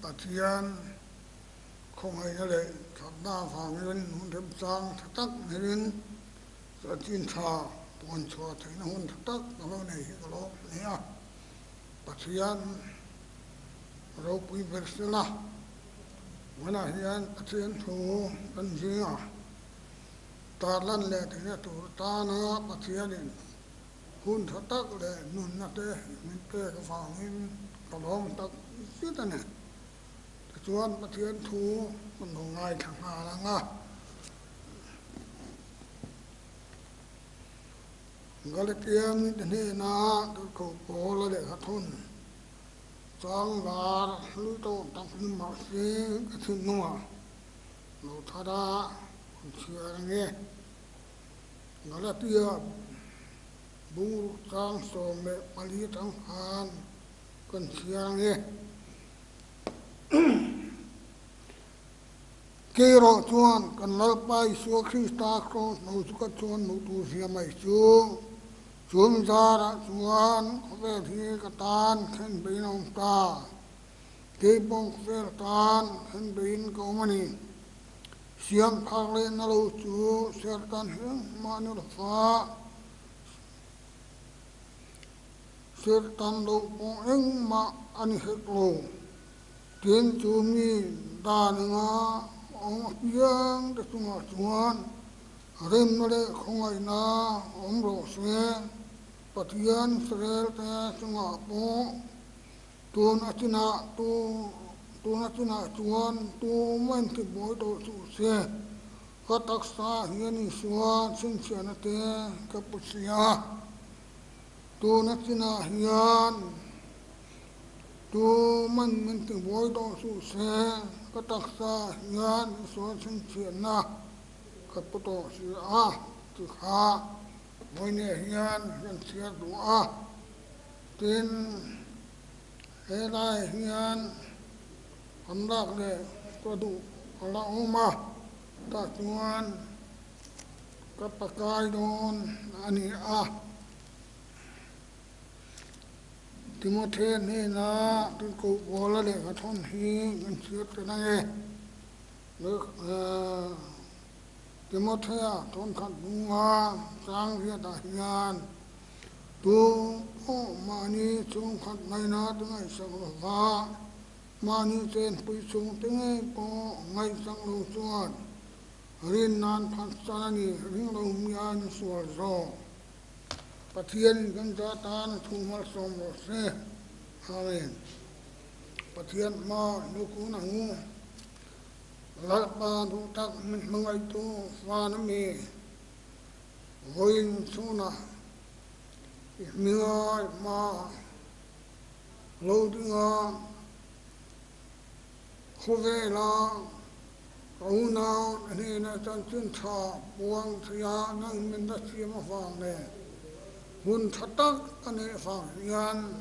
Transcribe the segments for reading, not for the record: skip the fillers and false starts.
Pathian không hay là lệ thật đa phàm nhân hun thêm sang thật tắc nên cho tin thà buồn cho thấy nó hun thật tắc nó lo này cái lo này à Pathian rồi quý vị sẽ là mana hian Pathian thu kan zinga ta lan le thế này tu ta na Pathian hun thật tắc le nun na te mình te cái phàm nhân cái lo mình tắc xí ta này chuan Pathian thuมันงง่ายทางหาละงะก็เลยเตรียมนี่นะก็โปละเลยครับทุนจังหวะลุยโตตั้งขึ้นมาสิก็ถึงนัวเราทาดาเชื่ออย่างเงี้ยก็เลยเตรียมบูจังสมเด็จปลีทั้งหานกันเชื่ออย่างเงี้ยKiro chuan kan lalpai su Krista cross no suka chuan no tu sia mai chu chum zara chuan khobe thi ka tan khen bein om ta ke bong fer tan khen bein ko mani siam phak le na lo chu ser tan heng ma nu fa ser tan lo pong eng ma ani hek lo tin chu mi da nga ông yang để chúng chuan rim nó để không ai na ông rồi xe Pathian Israel ta chúng po tu na china chuan tu man ki boy to chu xe ka taksa hian ni suan sin chian te ka pusia tu na china hian tu man ki boy to chu xeก็ตักษางานส่วนสิ่งเชียนนะก็ปตเสียตุขาวันนี้งานยังเสียตัวตินเฮลายงานคำรักเลยก็ดูละออกมาตัดงานก็ประกายโดนอันนี้ติโมเทนี่นะที่กูบอกแล้วเลยเขาทนฮีมันเชื่อกันไงเลิกติโมเททนขัดงาสร้างเรียดงานตัวพ่อมานี่จงขัดในนาตั้งไงสังวามานี่เจนไปจงตั้งไงพ่อไงสังลูจวนเรียนนานพันสานี่เรื่องเรามีอันสวดรอPathian kan jatan thumal som ro se amen Pathian ma nuku na ngu la pa du tak min mangai tu fa na me hoin suna mi ngai ma lo dinga khove la kauna ne na tan chin tha buang thia nang min da chi ma fa ne hun thật tắc anh ấy phẳng ngàn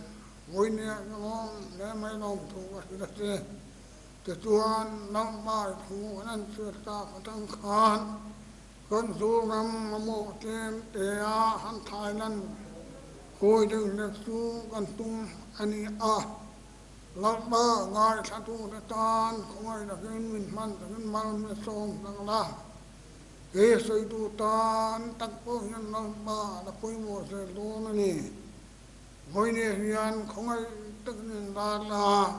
ngôi nhà ngon để mấy lòng thủ vật được chứ từ chuan năm bài thủ anh chưa ta có tăng khan con du năm một trên để hắn thái lan coi đừng được su con tung anh ấy lát ba ngài sát tu để tan không ai là cái mình man mình song đang la cái xây tu tan tắc bố nhân năm ba là quay mùa sẽ lô này ngôi này hiền không ai tức nên là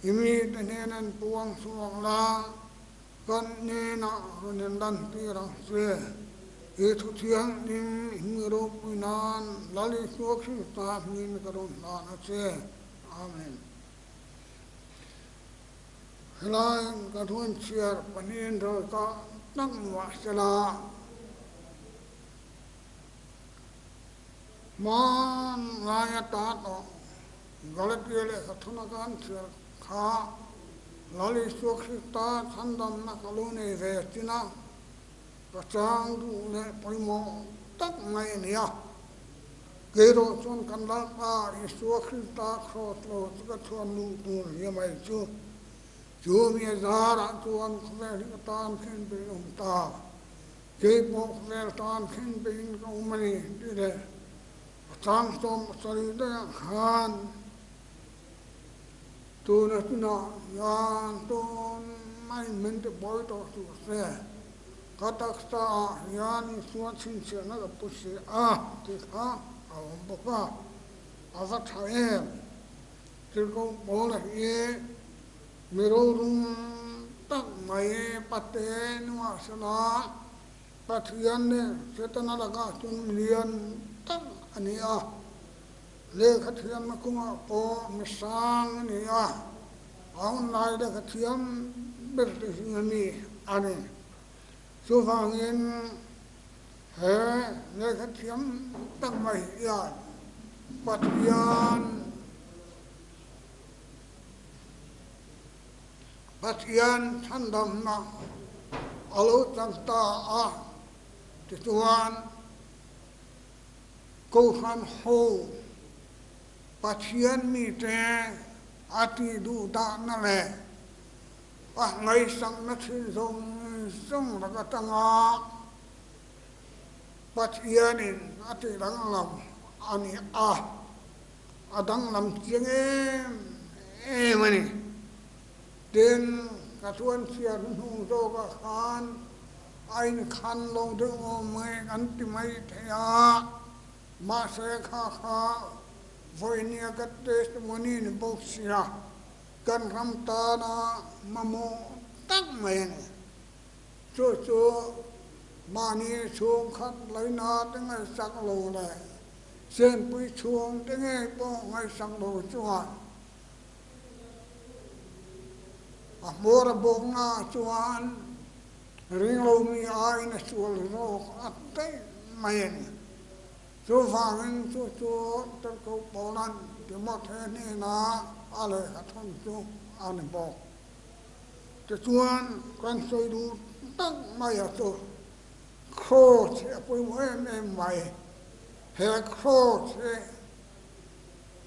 imi tên nên buông xuống la con nên nọ nên đan tiêu rằng xe cái thu thiang nên người đâu bùi nan lá lý xuống khi ta nhìn cái đó là nó xe amen lại cái thuần chia bản nên rồi có năng hóa sẽ là mà ngay ta đó gọi là cái lệ các thôn can chia khá là lý số khi ta tham đam na cái lô này về thì na cái trang đủ lệ phải mò tắc ngay nè cái đó chọn căn lá ba lý số khi ta khó lo cái thôn nu tu như vậy chứ chúa mi ra ra chuan khve li tan khen be om ta ke mo khve tan khen be in ko mani dire tang tom sari da khan tu na tu na yan tu mai men te boy to tu se katak sa yan suan chin se na pu se ti kha awam boka ava thae til ko bol hi mero rum tak mai paten wa sana pathian ne chetana laga chun lian tak ania le khathian ma kuma po misang ania aun nai de khathian ber ni ani su vangin he le khathian tak mai ya Pathian thandam na alo tanta tituan ko han ho Pathian mi te ati du da na le ngai sang na thin song la ka tanga Pathian in ati dang lam ani adang lam chiang mani den katuan sian hung do ka khan ain khan lo de o mai anti mai thea ma se kha voinia ka testimony ni boxia kan ram ta na mamo tak mai ne cho mani chung khat laina tengai sak lo le sen pui chung tengai po ngai sak lo chuan mora bonga chuan ring lo mi ai na chual ro atte mai chu wangin chu tar ko polan de mo the ni na ale ka thon chu an bo te chuan kan soi du tak mai a chu kho che pui mo em mai he kho che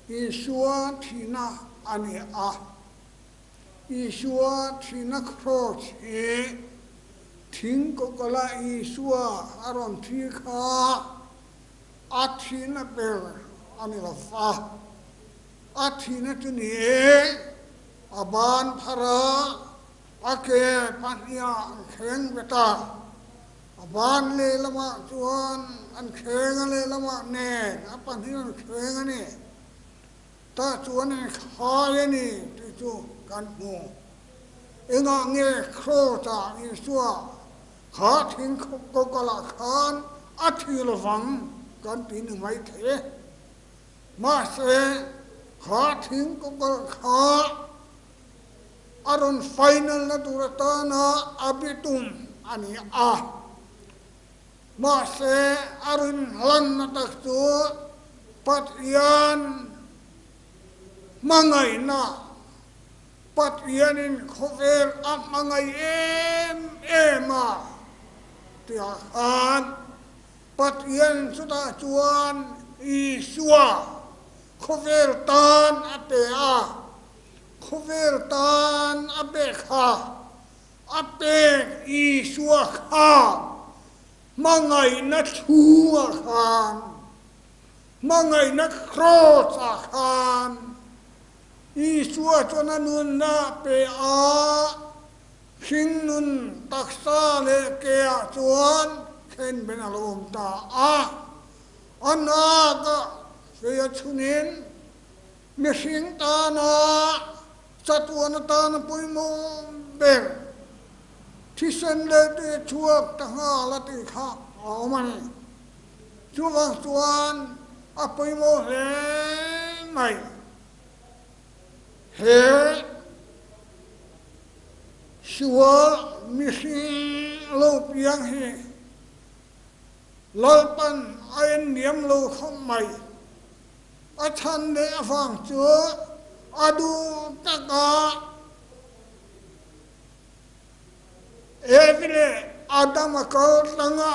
Isua thina ani Isua thina kho che thing ko kala Isua aron thi kha athina per ani la fa athina tuni aban phara ake pania kheng beta aban le lama chuan an kheng le lama ne apan hi an kheng ani ta chuan an khai ani tu chu kan mu enga nge kho ta Isua kha thing ko kala khan athil wang kan tin mai the ma se kha thing ko kha aron final na durata na abitum ani ma se aron lan na taktu patian mangai na patianin khover mangai ema tia an patian sudah chuan Isua khover tan apea khover tan apekha ape Isua kha mangai na thua khan mangai na cross khan Isua chona nun na pe khing nun taksa le ke chuan khen ben alom ta ana ga se chunin mi sing ta na chatuan ta na puimo ber thisen le te chuak ta ha la ti kha mani chuang chuan a puimo he mai he shua mi sing lo piang he lalpan ayen niam lo không mai a chan de a phang chúa adu taka evile adam ko tanga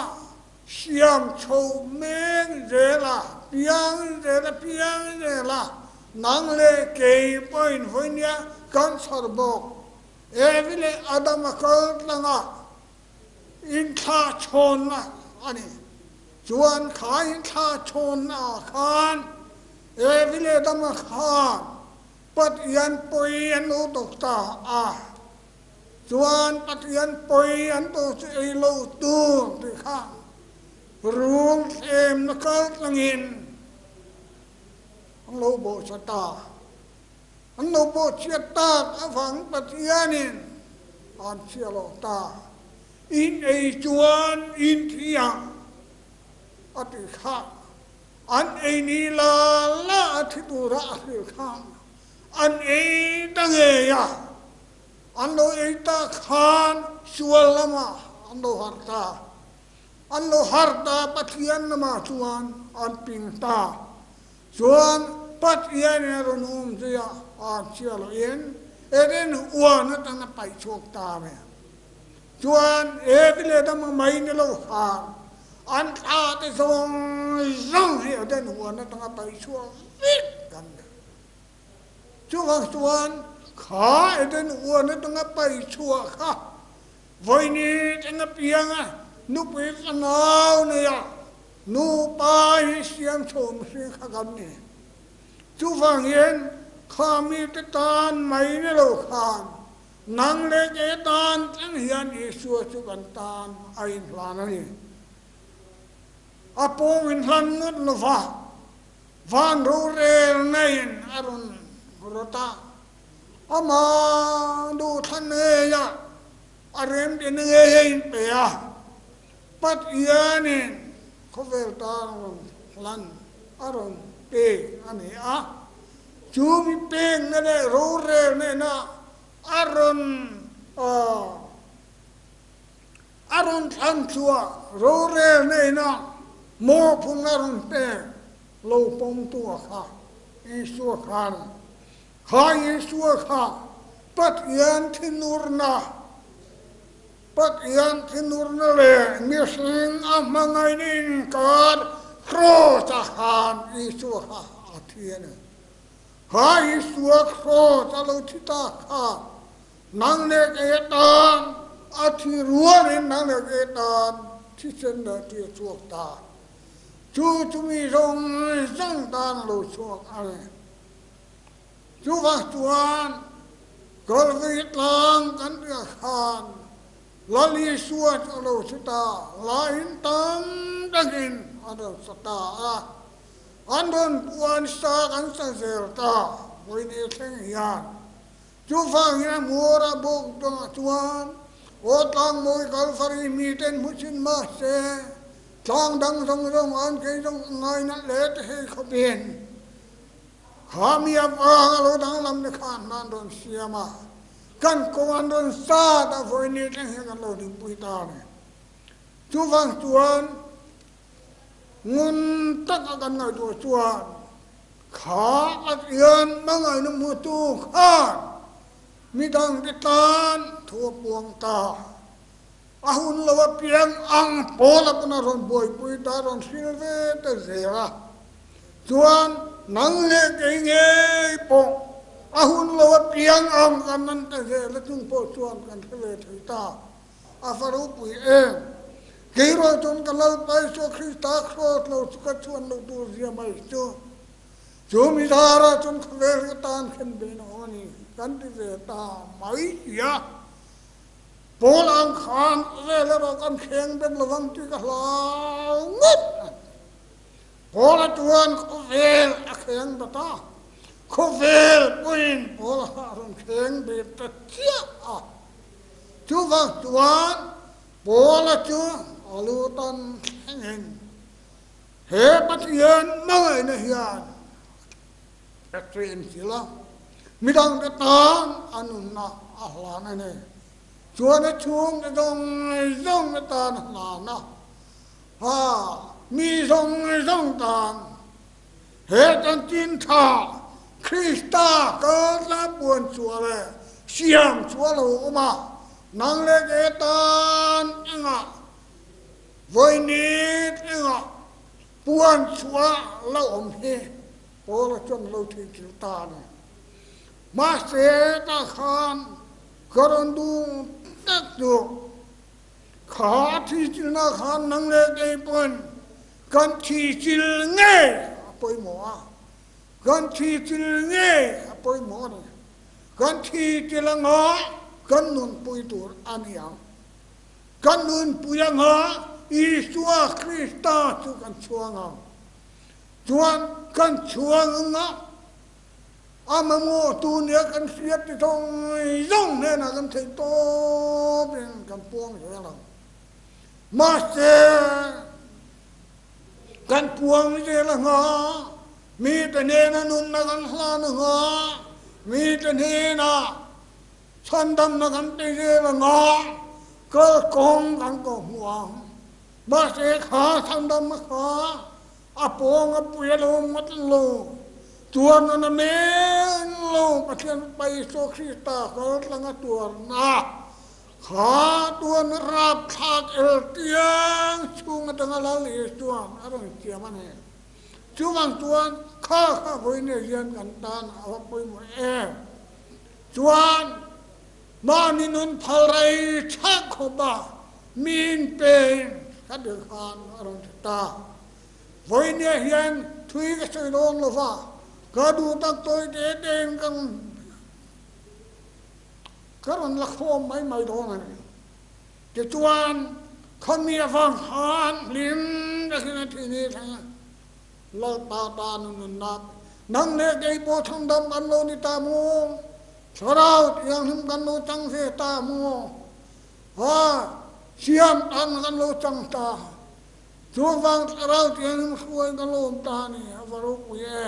siam chou meng je la piang je la nang le ke point voinia kan sorbo evile adam ko tanga in tha chon na ani chuan khai tha chon a khan evile dam khan ปัจยันปุยอันอุตตาส่วนปัจยันปุยอันตุสิโลตูที่ข้างรุงเอ็มนักลังอินอันโลโบชะตาอันโลโบเชียตาฝังปัจยันินอันเชียโลตาอินไอจวนอินที่ยังอติข้าอันไอนีลาละทิตุระทิข้างอันไอตังเอียอันโลไอตาขานชวลมาอันโลหัตตาอันโลหัตตาปัจยันนมาชวนอันปิงตาชวนปัจยันรุนุมเสียอันเชียโลเอ็นเอ็นอ้วนตั้งแต่ไปโชคตาเมียชวนเอ็ดเลยตั้งไม่เนี่ยโลหะอันอาติสงสังเหี่ยวเดินหัวนั่นตั้งไปชั่วฟิกกันชั่วชวนขาเดินหัวนั่นตั้งไปชั่วค่ะวันนี้ตั้งเพียงนุปิสนาวเนี่ยนุปายเสียงชมเสียงขักันนี่ชั่วฟังเห็นข้ามีตตานไม่เนี่ยโลกานนังเล็กตานตั้งเฮียนอิสุสุกันตานไอ้พลานี่อาปูวินทันนุดลฟ้าวันรูเรลเนยนอรุณรตาอามาดูทันเนียอารมณ์ดีเนียนเปียปัจญานินเขาเวลตาลันอารมณ์เปียอันนี้จูมีเปียงนั่นเลยรูเรลเนยนะอารมณ์ทันชัวรูเรลเนยนะโมพุงอรุณเตโลปงตัวข้าอิสุขันข้าอิสุขันปัจยันทินุรนาปัจยันทินุรนาเลยมีสิ่งมังไงนินการโครจะขันอิสุขันอาทิยนข้าอิสุโครจะโลทิตาข้านังเนกเอตานอาทิรัวนินังเนกเอตานที่เสนอที่สวกตาจูมีรงจังตานโลชวกอะไรจูวักจวนกอลวิตลังกันเดือดขานลาลีสวดโลสตาลาอินตัมดักินอันเดสตาอันเดินปวนสากันสังเสรตาวินิเทงยานจูฟังยังมัวระบุกตัวจวนโอตังมวยกอลฟารีมีเต็นมุชินมาเซทางดังทรงอันเกี่ยงไงนั่นเละให้เขาเปลี่ยนขามีอะไรเราดังลำในขานนั่นโดนเสียมากันกวนโดนซาดาฝอยนี่ทั้งให้กันเราถึงปุยตาเนี่ยจูฟังจวนเงินตักกันไงตัวจวนขาอัดเย็นบางไงน้ำมือตู้ข้ามีดังติตานทั่วปวงตาahun lawa piang ang pola puna ron boy pui ta ron silve te zera chuan nang le ke nge po ahun lawa piang ang kanan te zera chung po chuan kan thele thita afaru pui ke ro chon kalal pai so krista kro lo suka chuan lo tu zia mai chu mi dara chon khver tan khen be no ni kan ti zeta mai ya Polang khan rela kan kheng ben lawang ti ka hlangut Pola tuan ko vel a kheng bata ko vel puin pola ron kheng be ta chia chu va tuan pola chu alu tan kheng he pat yen mai na hian patrin sila midang ta tan anun na ahlan ne chúa nó chuông cái rong cái tàn là nó mi rong tàn hết tan tin thà Krista có lá buồn chúa này xiêm chúa lỗ mà năng lên cái tàn anh với nít anh buồn chúa lâu ổn he bố là chân lâu thì chúng ta này mà sẽ ta khan Karan du tak du, khati chil na khan nang le kay pun, kan chi chil ngay apoy mo kan chi chil ngay poi mo ni kan thi tilanga kan nun pui tur aniang kan nun puyanga Isua Krista chu kan chuanga chuan kan chuanga amamo tu nia kan siat ti thong yong ne na kan thei to ben kan puang re la ma se kan puang re la nga mi te ne na nun na kan hla na nga mi te ne na chan dam na kan te re la nga ko kong kan ko huang ma se kha chan dam ma kha apong apuya lo mat lo tuan na men lo pathian pai so Krista ko langa tuan na kha tuan rap thak el tiang chung atanga la le tuan arang chiama ne chuang tuan kha voi ne yan kan tan a poi mo tuan ma ni nun phalai thak khoba min pe ka de khan arang ta voi ne yan thui ka soi long lo va ka du tak toi de den kan karon la khom mai do na ke chuan khami avang han lim da khin thi ni tha la ta nun na nang le dei po thang dam an lo ni ta mu chorao yang him kan lo chang se ta mu ha siam an kan lo chang ta chu wang rao yang him khuai kan lo ta ni avaru ku ye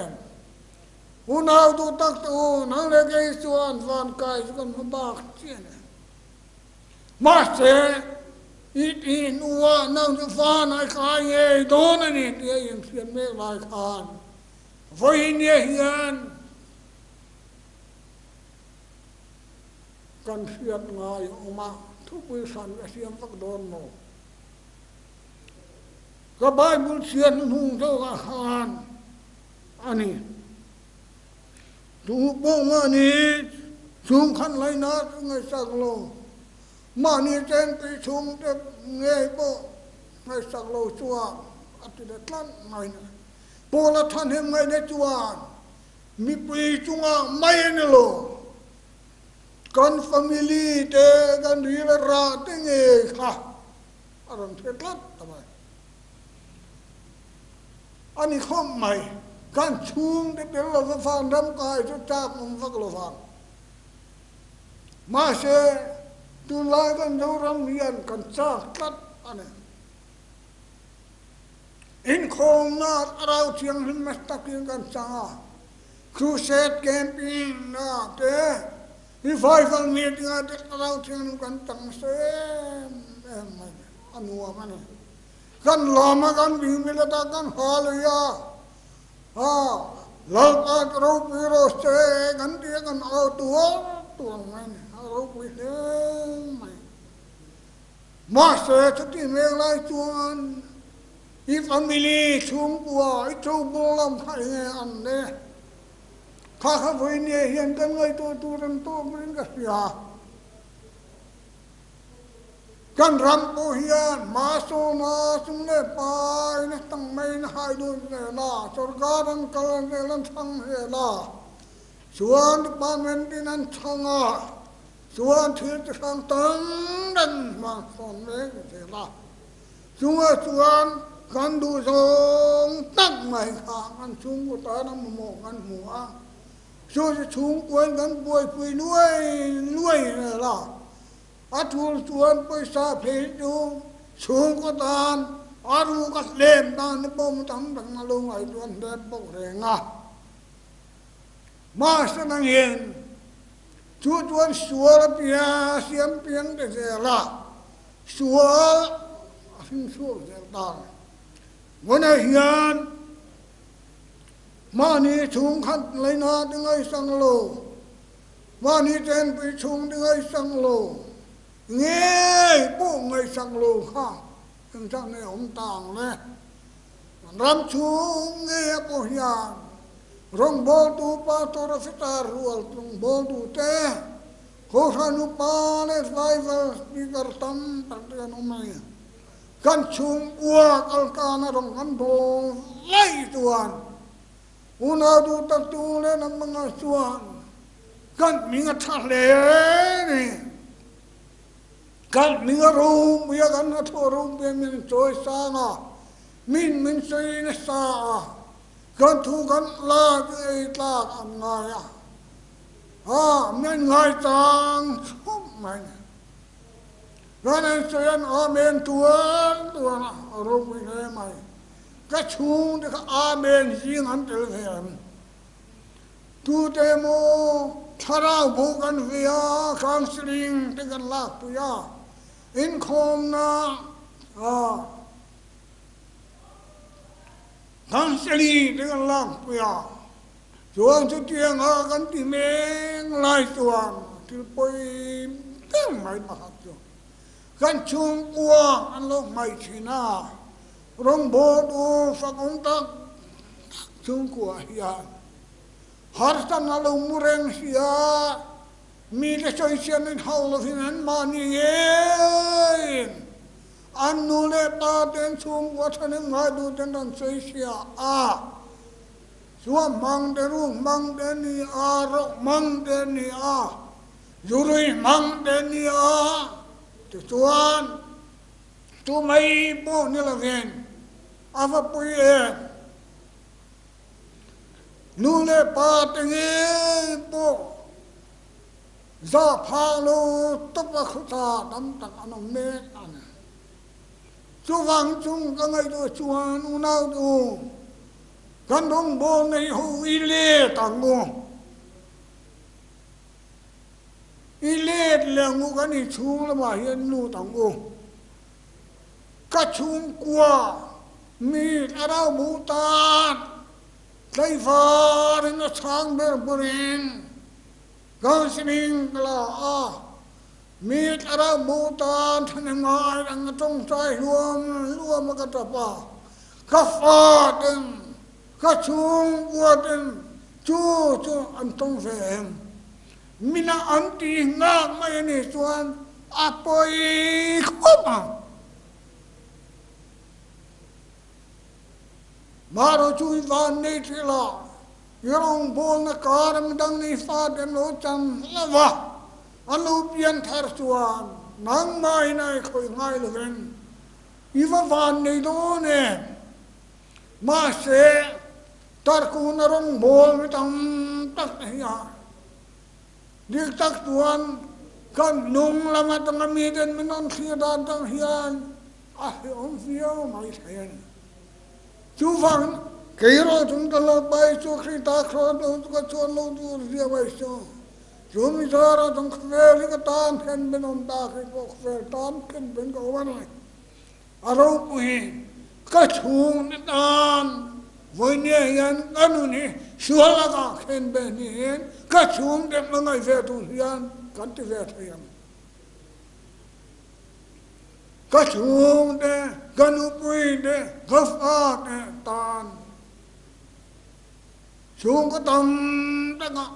unau tu tak tu nang le dei chuan van kai kan ba chen ma se i nuwa nang tu fa nai khai ye do na ni tie yin phian me lai khan voi ne hian kan phiat ngai oma thu pui san a siam vak don no ka bai mul sian hung do ka khan ani tu bo ma ni chung khan lai na ngai sak lo ma ni chen pi chung te nge bo ngai sak lo chua ati de tlan ngai na po la than hem ngai ne chuan mi pi chunga mai ne lo kan family te kan ri la ra te nge kha aron the tlat tamai ani khom mai kan chung te de lo fa dam kai chu ta mum vak lo fa ma se tu lai kan do ram hian kan cha tlat ane in khom na arau thiang hin ma tak kan cha crusade camping na te revival meeting at arau thiang kan tang se mai anua mane kan lama kan bimila ta kan halia ha lal ka ro piro se kan dia kan au tuang mai au pi mai ma se ti me lai chuan i family chung bua i chu bolam khai nge an ne kha voi ne hian kan ngai tu ram to min ka sia kan ram po hian ma so na sum le pai na tang mai na hai du ne la sorga ran kal ne lan thang he la chuan department din an thanga chuan thil te sang tang dan ma son me ke la chuan kan du song tak mai kha kan chung ko ta na mo kan hua so chung kuen kan boi pui nuai la atul chuan paisa phe du chung ko tan aru ka lem na ne bom tam dang na lo ngai tuan de bok re nga ma sa nang yen chu tuan sual pia siam piang de la sual asin sual de ta wana hian ma ni chung khat lai na dingai sang lo ma ni ten pi chung dingai sang lo nghe bộ người sang lô kha từng sang này ông tàng le ram chung nghe bộ hiền rong bol tu pa to ra fitar rual rong bol tu te ko sanu pa le revival speaker tam partian umai kan chung ua kal kana rong kan bo lai tuan una du tak tu le nam mga chuan kan minga thale ni kan minga room ya kan na tho room pe min choi sa nga min sei na sa kan thu kan la ei ta am nga ya men ngai tang chum mai gan en soyan amen tuan na room ni mai ka chung de ka amen jing an tel hem tu te mo tharau bu kan via counseling te kan lak tu ya in khom na counseling te kan lak tu ya chuang chu tiang kan ti meng lai chuang til poi teng mai ma hak chu kan chung kwa an lo mai china rong bo du fa kong tak chung kwa ya har tan alo mureng sia mi le choi sian in haul of in mani yen anu le ta ten chung wa than ngai du ten dan choi sia suwa mang de ru mang de ni ro mang de ni yurui mang de ni tu tuan tu mai bo ni la ven ava pui nu le pa tengi po za pha lo to pa khuta dam tak an me an chu wang chung ka ngai do chuan u nau du kan dong bo nei hu i le tang mo i le le ngu ka ni chung la ma hian nu tang mo ka chung kwa mi arau mu ta Lai var in a chang ber burin gausning la mit ara mutan thangai ang tong chai luam ka tapa ka faten ka chung waten chu an tong vem mina anti nga mai ni chuan apoi khoma Maro chui van nei trila yorong bol na karam dang ni fa den lo cham lava alo pian thar chuan nang mai nai khoi ngai lo ven iwa van nei do ne ma se tar ku na rong bol mi tam tak ya dik tak chuan kan nung lama tang mi den mi non khia dan tang hian om fio mai thayan chú phang cái đó chúng ta lo bay cho khi ta khó đâu chúng ta cho lâu tu riêng vậy sao chúng mình ra ra chúng về cái tan khen bên ông ta cái có về tan khen bên cái ông này đâu bùi cái chuông cái tan với nhẹ nhàng cái nu này sửa là cái khen bên này cái chuông đẹp là ngày về tu hiền cái tu về thầy cái chuông đấy cái nu bùi đấy cái phá đấy tan chuông cái tâm đấy ngọ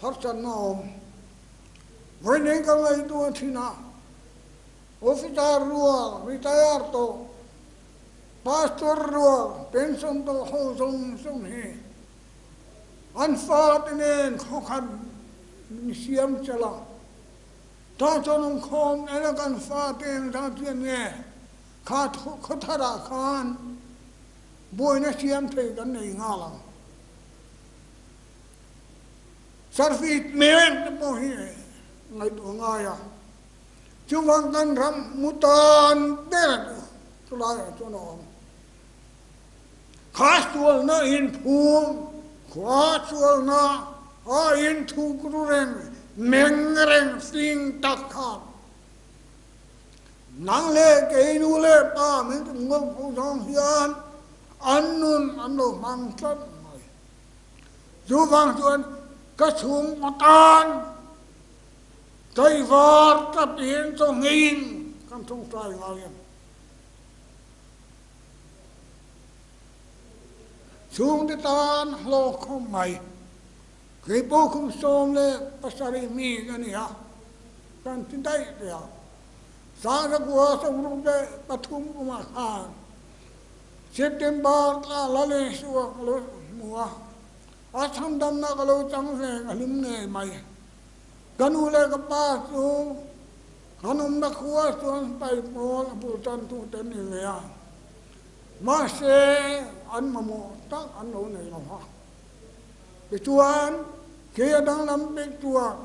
hấp dẫn nó với những cái ngày tu thì nào officer rua retire to pastor rua pension to ho song he unfortunate khó khăn siam chala ta cho nó không ai là cần pha tiền ra tiền nghe khát khát ra khan bôi nó siam thấy cái này ngã lắm sarfit men nó bao nhiêu ngày tuổi ngày à chú vang căn ram mutan tên chú lại cho nó khá chuột nó in phum khá chuột nó in thu kuru ren meng ren sing tak khan nang le cái nu le pa mình cũng ngâm phù song hiền ăn nun ăn đồ mang chất này chú vang chuột cái chuông mutan Tây vọt tập tiến cho nghìn Các thông trai ngào yên Xuống đi tan lô không mày Cái bố không xôm lê Pasari mi cái này hả Các tin đây đấy hả Sáng ra của sông rung đê Bà thung của mà khàn September là lê xuống lô mùa อาทำดำนักเราจังแรงอลิมเนยไหมกันอุเลกับป้าสูขนมนักขัวส่วนไปโปรลผู้จันทุเต็นเหลือมาเสอันมโมตั้งอันโนในเราฮะไปชวนเกี่ยดังลำไปชวน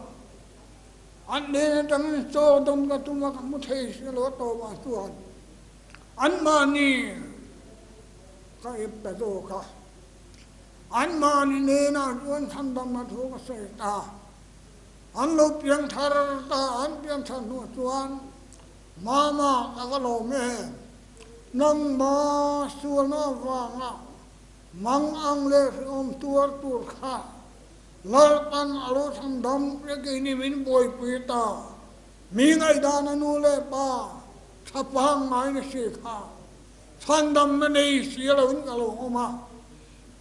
อันนี้ดังโจดมกตุมกมุทัยสิโลโตมาชวนอันมานี่ก็เอฟแต่โตค่ะอันมานี่เนน่าชวนทำดำมาทุกเสตาอันลูกเพียงทารตาอันเพียงทานุชวนมาก็โลเมนังมาส่วนว่างมังอังเลสอมตัวตุรข้าลาปันอารมณ์ดำเรียกนี่มินบอยปีตามีไงดานันูเลป้าทับพังไม้ในสีข้าท่านดำมันในเสียแล้วก็ลงออกมา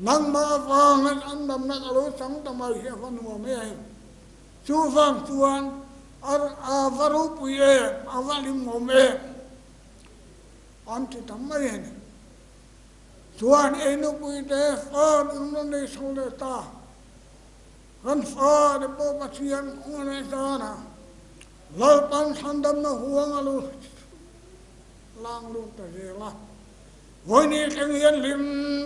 นังมาฟังอันดำนักอารมณ์สังตมาเสียฟันหัวไม่เองชูฟังชวนอารุปุยอาวาลิมโมเมอันที่ทำไม่เห็นส่วนเอ็นปุยเดฟ้าอุนในโซเลตากันฟ้าเดปปัจจัยอุนในตานะเราตั้งทันดำนะหัวงาลุล่างลุตะเจละวันนี้แข่งยันลิม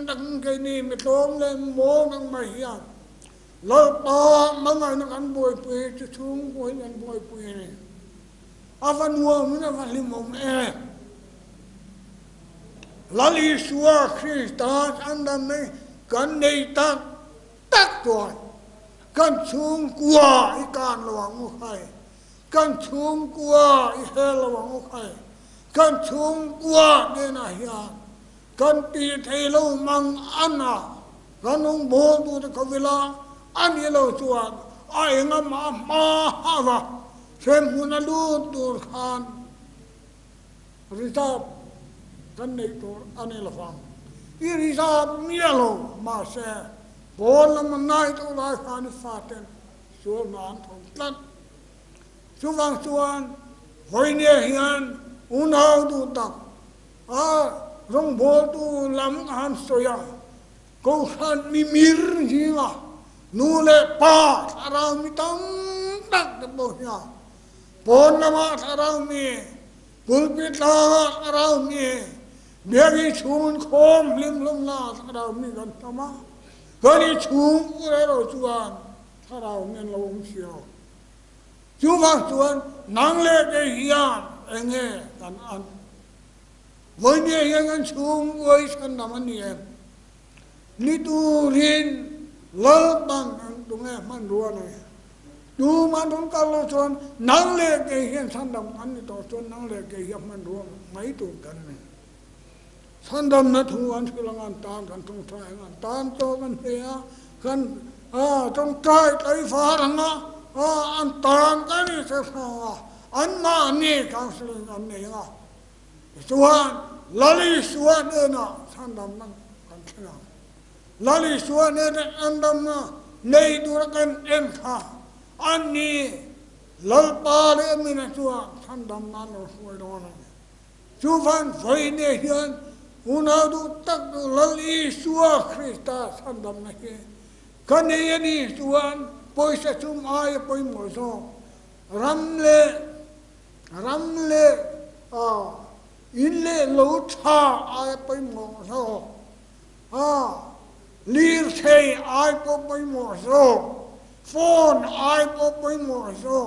ตั้งแค่นี้ไม่ตรงเลยโมนั่งไม่เหี้ยเราปามันไงนักอันบอยปุยจะชุ่มบอยอันบอยปุยนี่อาฟันหัวมันอาฟันลิมมlalu suara Kristus anda ni kan netak tak tuan kan sungguh ikan lawang ukai kan sungguh ihel lawang ukai kan sungguh denahyan kan titelu mang ana kan umbo tu kawila ani lo tuan ay ngam mahava semuna lutur kan risabกันในตัวอันนี้ละฟังอีริซาเมียโลมาเสบอลมันนายตัวลายฟานิฟาเตนส่วนนั้นทงตัดส่วนส่วนหอยเนียหินอุณหภูมิตักรงโบตูลำหันสยามกูขันมีมิรจิงะนูเลป้าทารามิตังตักเดบอยาปอนนามาทารามีปุลปิตาทารามีเบียร์ชูนโคมลิมลมนาถ้าเรามีกันทำไมก็นี่ชูนเราชวนถ้าเราเงินเราเสียวชูฟังชวนนังเล็กเฮียนเองกันอันวันนี้ยังกันชูนไว้ฉันทำมันนี่นี่ตูรินเลิกบังตรงนี้มันรัวเลยดูมันตรงกันเราชวนนังเล็กเฮียนฉันทำอันนี้ต่อชวนนังเล็กเฮียนมันรัวไม่ตรงกันเลยท่านดำนัดหัวที่ละงานตามกันตรงใจงานตามโตกันเฮียกันตรงใจใจฟ้าหังอันตามกันนี่เสียฟ้าอันมานี่การสื่อกันนี่ส่วนลลิส่วนเอ็นะท่านดำนัดกันเชื่อลลิส่วนเอ็นะอันดำนัดในตัวกันเอ็นค่ะอันนี้ลลปาเรมินะส่วนท่านดำนัดเราช่วยด้วยส่วนไฟเนี่ยเฮียนอุณหภูมิตักดูlalu suara Kristus sandam nake, kan ini tuan poisa cum ayah poi mozo, ramle, inle lauta ayah poi mozo, lir sei ayah poi mozo, phone ayah poi mozo,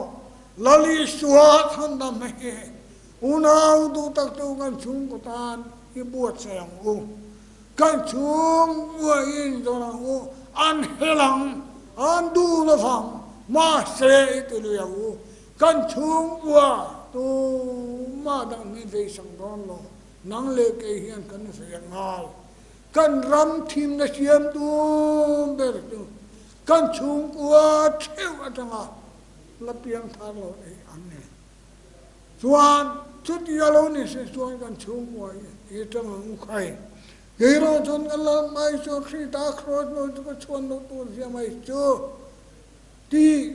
lalu suara sandam nake, unah tu tak tu kan sungkutan. ที่บวชแสงอูกันชุงวัวอินตัวนั้นอูอันเฮลังอันดูละฟังมาเสยตัวเลี้ยวกันชุงวัวตัวมาดังนี้ไปสังดอนโลนังเล็กเฮียนกันเสียงง่ายกันรำทีมนักเชียมตัวเบิดตัวกันชุงวัวเที่ยวจังอ่ะละเพียงทางเราเองอันนี้ส่วนชุดยาลนี่ส่วนกันชุงวัวitu mengukai. Kira tuan kalau mai so kita cross mau tu cuan tu dia mai so. Di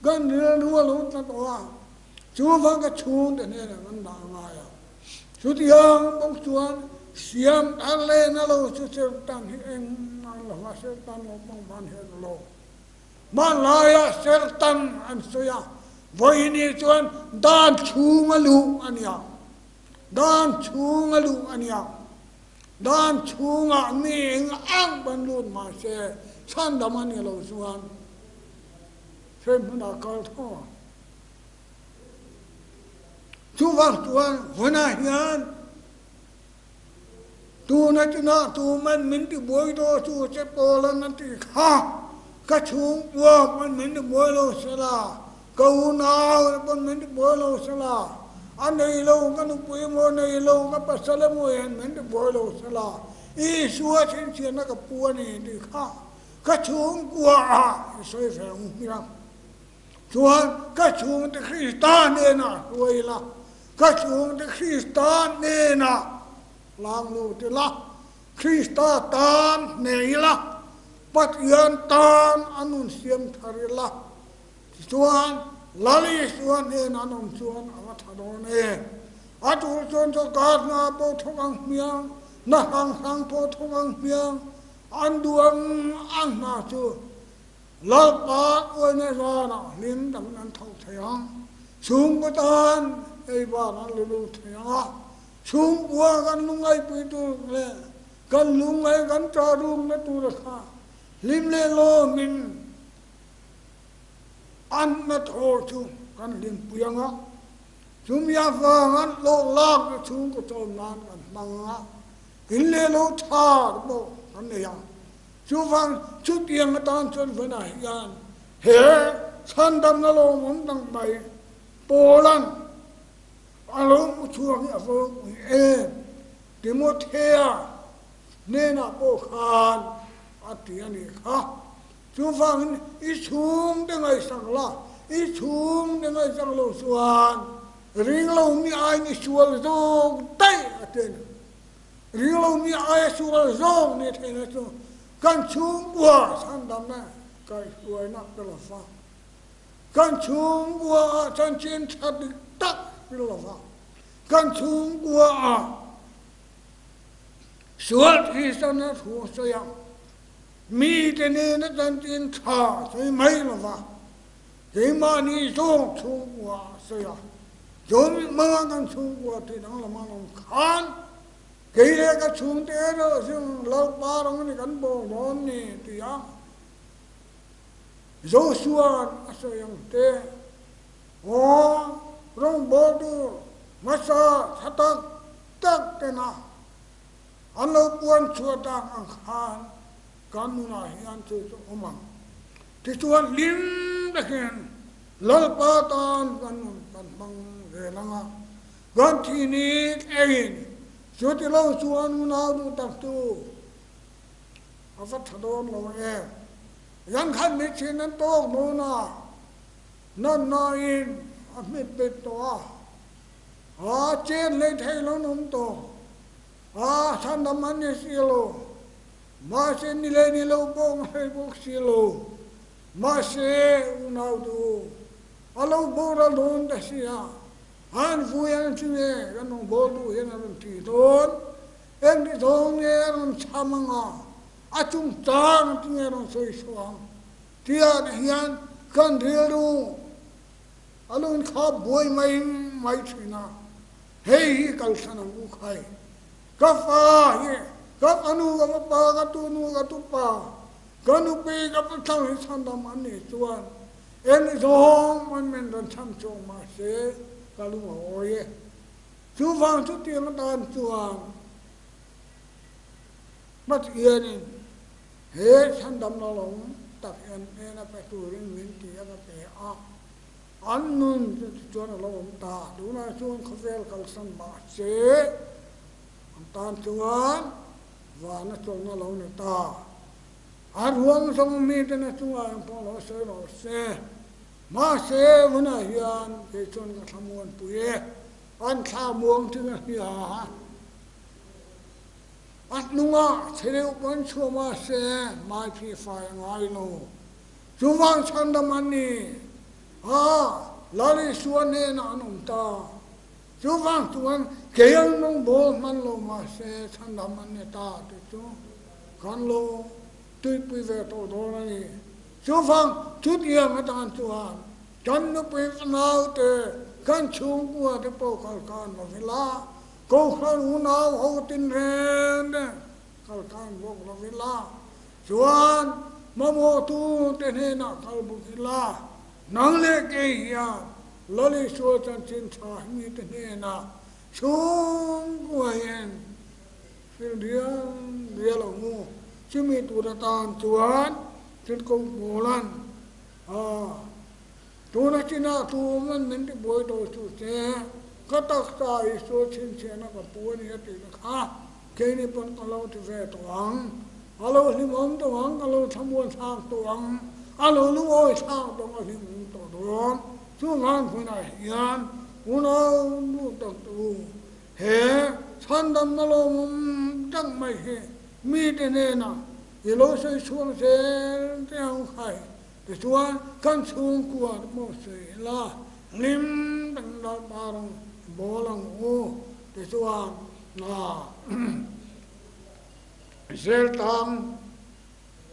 kan dia dua lu tak tahu. Cuma kan cuan dan ni kan dah maya. Sudiang bang tuan siam alle na lo so tang eng là hoa sel tan lo bang ban hen lo ma laya sel tan an soya voi ni chuan dan chung alu ania dan chung alu ania dan chung a mi ang ban lut ma se san da man ni lo chuan na kal tho chu wang chuan hona hian tu na ti na tu man min ti boi do chu che polan na ti kha ka chung wa man min ti boi lo sala câu nào bọn mình đi bơi lâu sẽ là anh này lâu cái nụ bơi mồi này lâu cái bát sala mồi mình đi bơi lâu sẽ là ý xua trên trên nó cái bùa này đi khá cái chung qua soi phải không biết chuan cái chung thì Christian nên à rồi là cái chung thì Christian nên à làm luôn thì là Christian tan này là bắt yên tan anh muốn xem thari là chuan lali chuan he nanom chuan awa thadon e atu chuan cho kat nga po thong miang na hang po thong miang anduang ang na chu lal pa oi ne ra na lim dam nan thau thayang chung ko tan ei ba nan lu thayang chung wa gan lungai pi tu le gan lungai gan tra rung na tu ra kha lim le lo min an na thô chung kan lim puyanga chung ya fa ngan lo lak chung ko chom nan kan manga in le lo tha bo kan ne ya chu wang chu tiang tan chon fa na yan he chan dam na lo mun dang bai polan alo mu chuang ya fo e Timothea ne na po khan atiani kha chú phang ít xuống để ngày sang la ít xuống để ngày sang lâu xuân riêng lâu mi ai ni xuân rồi tay ở trên riêng lâu mi ai xuân rồi ni thế này chứ can xuống qua sang đam này cái xuôi nắp đó là pha can xuống qua chân trên thật tắc đó là pha can xuống qua xuân thì sao nó thua sao mi thế này nó chân trên thà thì mấy là va thế mà ni xuống xuống qua sao ya rồi mà ngang xuống qua thì nó là mà nó khan cái này cái xuống thế đó xong lâu ba rồi này cán bộ đó này thì á rồi xuống sao yang thế rong bộ tu masa thắt tắc thế nào anh lâu buồn chua ta ăn khan kan na hian chu omang ti chuan lim da khen lal pa tan kan bang ge langa gan thi ni egin chu ti lo chuan na du tak tu avat thadon lo e yan khan mi chin an to mo na in a mi pe to a chen le thai lo nom to a san dam an ni si lo ma se ni le ni lo bong hai bok si lo ma se unau du alo bora don da sia an fuyan chue kan no bol du hen an ti don en di dong ye an chamanga achung tang ti ye no soi soang tia hian kan rilu alo in kha boy mai china hei kal sanam u khai ka fa ye các anh u các ba các tu nu các tu pa các nu pe các thằng ấy sang đam anh này chuan em giống mình đang chăm chong mà sẽ các lu ngồi chú vang chú tiền nó đàn chuan mất yên hết sang đam nó lỏng tập em nó phải tu riêng mình thì nó phải anh nun chuan nó lỏng ta đúng là chuan không phải các sang mà sẽ tan chuan và nó cho nó lâu nữa ta ăn uống xong mi tên nó chung ai phong nó xe mà xe vẫn là hiền cái chôn cái tham muốn bùi ăn tham muốn chứ là hiền ăn nung à thế này vẫn chua mà xe mai phi phải ngay lô chú vang chăn đam anh nè lari suan nè nó nung ta chú vang chuan cái ông nông bố man lô mà xe chăn đam anh nè ta thì chú con lô tui pui về tổ đó này chú phong chút yêu mà tan chuan chân nó pui nào te kan chung qua te po khal kan mà phải la câu khăn u nào hậu tin ren đấy khal kan bốc là phải la chuan mà mua tu te ne na khal bốc la nang le ke ya lali so chan chin cha ni te ne na chung qua yên phiêu dia là ngu chứ mi tu đã tan chuan trên công bồ lan tu na china tu man nên đi bồi đồ tu che các tác giả số trên che nó có bùa ni thì nó khá cái này vẫn còn lâu thì về tuang alo lim om tuang alo tham buôn sang tuang alo lu oi sang tuang lim om tuang chú ngang phu này yan uno lu tang tu he san dam na lo chẳng mai he mi te ne na ye lo sai chuang se tang khai để chuan kan chung qua mo se la lim tang da barang bo lang o để chuan na zel tam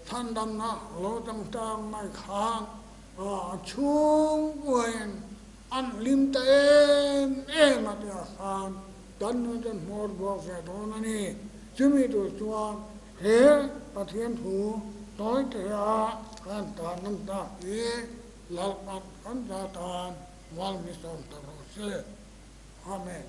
than dam na lo tang mai khang chung quên ăn lim tên em mà dia khan dan nó den mor bo ve don ani chumi tu chuan he pathian thu tối te a kan ta nam ta e lal pat kan ta tan wal mi som ta ro se amen